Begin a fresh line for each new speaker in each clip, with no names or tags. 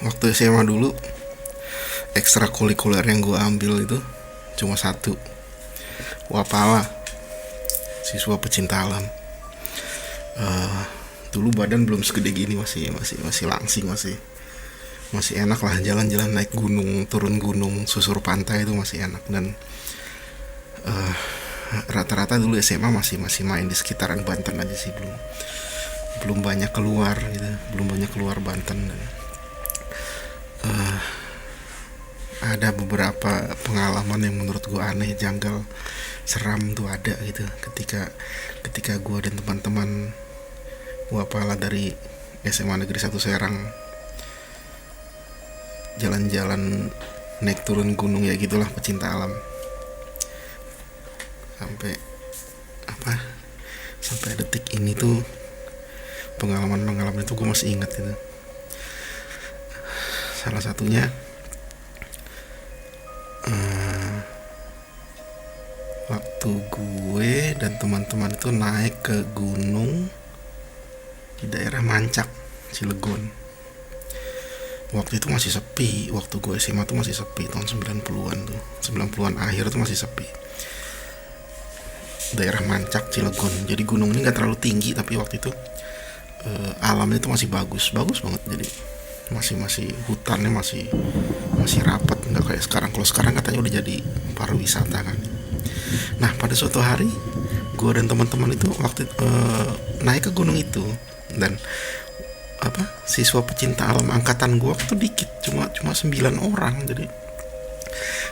Waktu SMA dulu, ekstrakurikuler yang gue ambil itu cuma satu, Wapala, siswa pecinta alam. Dulu badan belum segede gini, masih langsing, masih enak lah jalan-jalan, naik gunung, turun gunung, susur pantai itu masih enak. Dan rata-rata dulu SMA masih main di sekitaran Banten aja sih, belum belum banyak keluar gitu, belum banyak keluar Banten. Dan ada beberapa pengalaman yang menurut gue aneh, janggal, seram tuh ada gitu, ketika ketika gue dan teman-teman Wapala dari SMA Negeri 1 Serang jalan-jalan, naik turun gunung, ya gitulah, pecinta alam. Sampai apa, sampai detik ini tuh pengalaman-pengalaman itu gue masih ingat gitu. Salah satunya waktu gue dan teman-teman itu naik ke gunung di daerah Mancak, Cilegon. Waktu itu masih sepi, waktu gue SMA tuh masih sepi, tahun 90-an tuh, 90-an akhir tuh masih sepi. Daerah Mancak, Cilegon. Jadi gunung ini nggak terlalu tinggi, tapi waktu itu alamnya itu masih bagus, bagus banget. Jadi masih hutannya masih masih rapat, nggak kayak sekarang. Kalau sekarang katanya udah jadi pariwisata kan. Nah, pada suatu hari gue dan teman-teman itu waktu naik ke gunung itu, dan siswa pecinta alam angkatan gue waktu dikit, cuma 9 orang. Jadi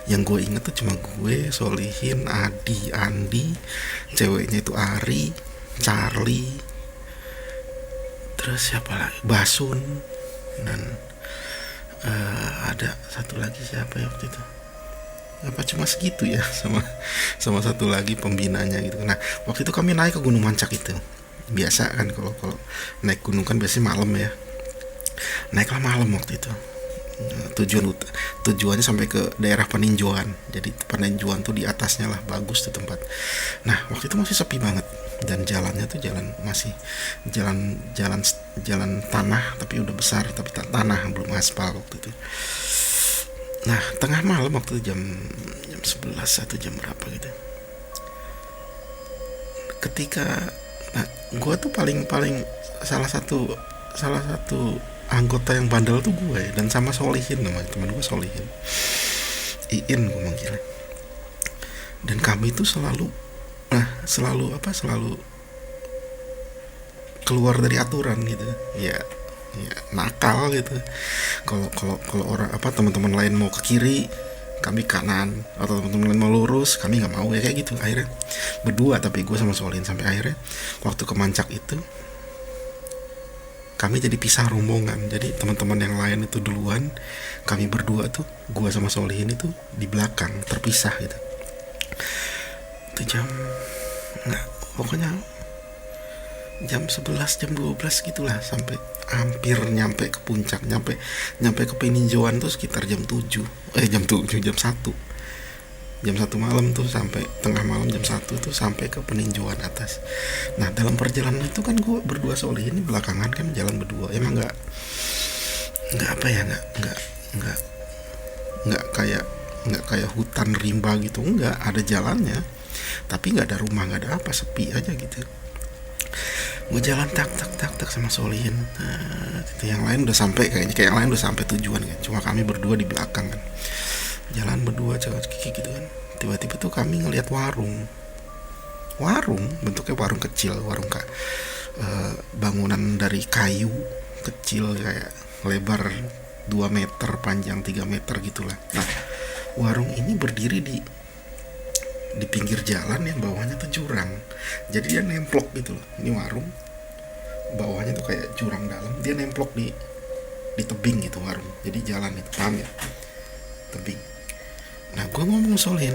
yang gue inget tuh cuma gue, Solihin, Adi, Andi, ceweknya itu Ari, Charlie, terus siapa lagi, Basun, dan ada satu lagi, siapa ya waktu itu, apa cuma segitu ya, sama satu lagi pembinanya gitu. Nah, waktu itu kami naik ke Gunung Mancak itu. Biasa kan kalau naik gunung kan biasanya malam ya. Naiklah malam waktu itu. Tujuannya sampai ke daerah Peninjauan. Jadi Peninjauan tuh di atasnya lah, bagus tuh tempat. Nah, waktu itu masih sepi banget, dan jalannya tuh masih jalan tanah, tapi udah besar, tapi tanah, belum aspal waktu itu. Nah, tengah malam waktu itu, jam 11 atau jam berapa gitu. Ketika gue tuh paling salah satu anggota yang bandel tuh gue, dan sama Solihin, namanya teman gue Solihin, Iin gue manggilnya. Dan kami itu selalu keluar dari aturan gitu ya, nakal gitu. Kalau orang teman-teman lain mau ke kiri, kami kanan, atau teman-teman lain mau lurus, kami nggak mau, ya kayak gitu. Akhirnya berdua, tapi gue sama Solin, sampai akhirnya waktu ke Mancak itu kami jadi pisah rombongan. Jadi teman-teman yang lain itu duluan, kami berdua tuh, gue sama Solihin itu di belakang, terpisah gitu. Itu pokoknya jam 11, jam 12 gitulah, sampai hampir nyampe ke puncak, nyampe ke Peninjauan tuh sekitar jam 7, jam 1 malam tuh, sampai tengah malam jam 1 tuh sampai ke Peninjauan atas. Nah, dalam perjalanan itu kan gue berdua, Soli ini belakangan kan jalan berdua. Emang nggak nggak kayak hutan rimba gitu, nggak ada jalannya, tapi nggak ada rumah, nggak ada apa, sepi aja gitu. Gue jalan tak sama Solihin. Yang lain udah sampai, kayak yang lain udah sampai tujuan kan, cuma kami berdua di belakang kan, jalan berdua jalan kiki gitu kan. Tiba-tiba tuh kami ngelihat warung bentuknya warung kecil, bangunan dari kayu kecil, kayak lebar 2 meter, panjang 3 meter gitulah. Nah, warung ini berdiri di pinggir jalan yang bawahnya tuh jurang. Jadi dia nemplok gitu loh. Ini warung bawahnya tuh kayak jurang dalam, dia nemplok di tebing gitu warung. Jadi jalan itu, paham ya? Tebing. Nah, gue ngomong Solin,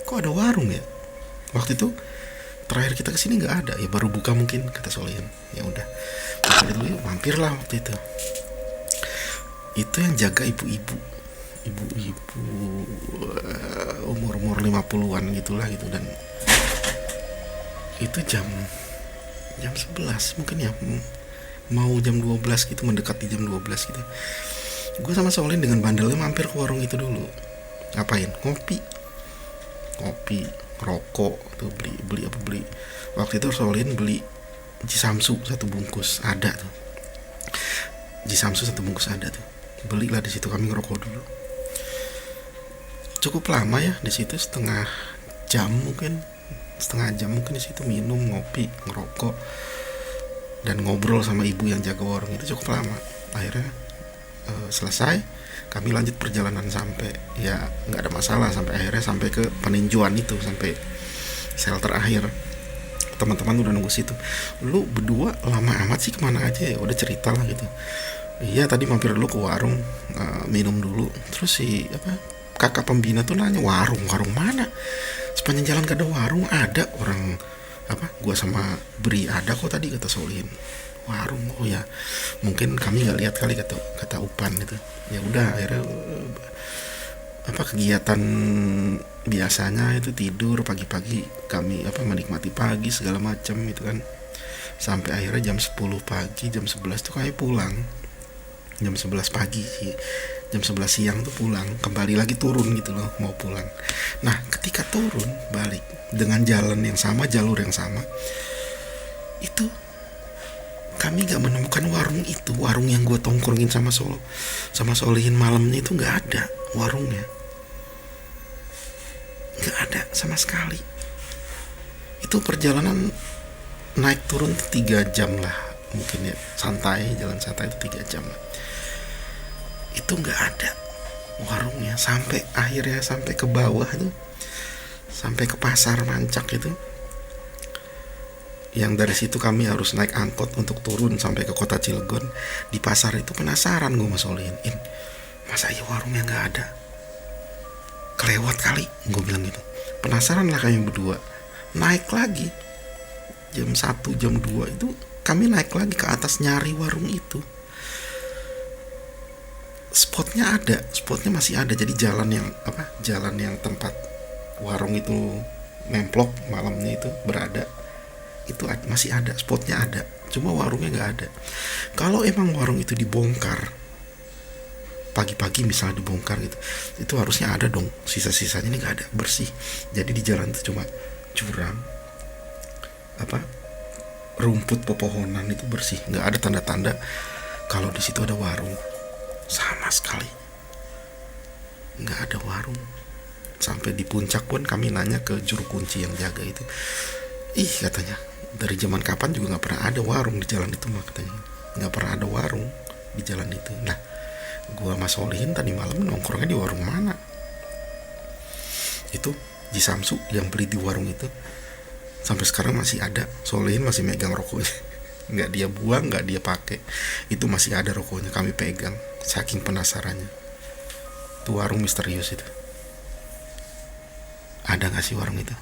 kok ada warung ya? Waktu itu terakhir kita kesini nggak ada, ya baru buka mungkin, kata Solin. Ya udah, mampir dulu yuk, mampir lah waktu itu. Itu yang jaga ibu-ibu umur 50-an gitulah gitu. Dan itu jam 11 mungkin ya, mau jam 12 gitu, mendekati jam 12 gitu, gue sama Solin dengan bandelnya mampir ke warung itu dulu. Ngapain? Ngopi, rokok tuh, beli waktu itu Solin beli Jisamsu satu bungkus ada tuh, Jisamsu satu bungkus ada tuh, belilah di situ, kami ngerokok dulu. Cukup lama ya di situ, setengah jam mungkin di situ, minum, ngopi, ngerokok, dan ngobrol sama ibu yang jaga warung itu cukup lama. Akhirnya selesai, kami lanjut perjalanan sampai, ya nggak ada masalah, sampai akhirnya sampai ke peninjauan itu, sampai shelter akhir. Teman-teman udah nunggu situ. Lu berdua lama amat sih, kemana aja ya? Udah cerita lah gitu. Iya tadi mampir dulu ke warung, minum dulu. Terus si kakak pembina tuh nanya, warung mana? Sepanjang jalan gak ada warung. Ada orang gua sama Bri ada kok tadi, kata Solin. Warung, oh ya mungkin kami nggak lihat kali, kata Upan itu. Ya udah, akhirnya kegiatan biasanya itu tidur pagi-pagi, kami menikmati pagi segala macam itu kan, sampai akhirnya jam 10 pagi, jam 11 tuh kami pulang. Jam 11 pagi sih, jam 11 siang tuh pulang, kembali lagi turun gitu loh, mau pulang. Nah ketika turun balik dengan jalan yang sama, jalur yang sama, itu kami gak menemukan warung itu, warung yang gue tongkrongin sama Solihin malamnya itu gak ada warungnya, gak ada sama sekali. Itu perjalanan naik turun 3 jam lah mungkin ya, jalan santai itu 3 jam lah. Itu gak ada warungnya, sampai akhirnya sampai ke bawah tuh, sampai ke pasar Mancak itu, yang dari situ kami harus naik angkot untuk turun sampai ke kota Cilegon. Di pasar itu penasaran gue sama Solin, masa ya warungnya gak ada, kelewat kali, gue bilang gitu. Penasaran lah kami berdua, naik lagi jam 1, jam 2 itu kami naik lagi ke atas nyari warung itu. Spotnya masih ada. Jadi jalan yang tempat warung itu nemplok malamnya itu berada, itu masih ada, spotnya ada, cuma warungnya nggak ada. Kalau emang warung itu dibongkar pagi-pagi misalnya, dibongkar gitu, itu harusnya ada dong sisa-sisanya. Ini nggak ada, bersih. Jadi di jalan itu cuma jurang, rumput pepohonan itu bersih, nggak ada tanda-tanda kalau di situ ada warung, sama sekali nggak ada warung. Sampai di puncak pun kami nanya ke juru kunci yang jaga itu, katanya dari zaman kapan juga nggak pernah ada warung di jalan itu mah, katanya nggak pernah ada warung di jalan itu. Nah gua sama Solihin tadi malam nongkrongnya di warung mana? Itu Jisamsu yang beli di warung itu sampai sekarang masih ada. Solihin masih megang rokoknya, nggak dia buang, nggak dia pakai, itu masih ada rokoknya, kami pegang saking penasarannya. Itu warung misterius itu. Ada nggak sih warung itu?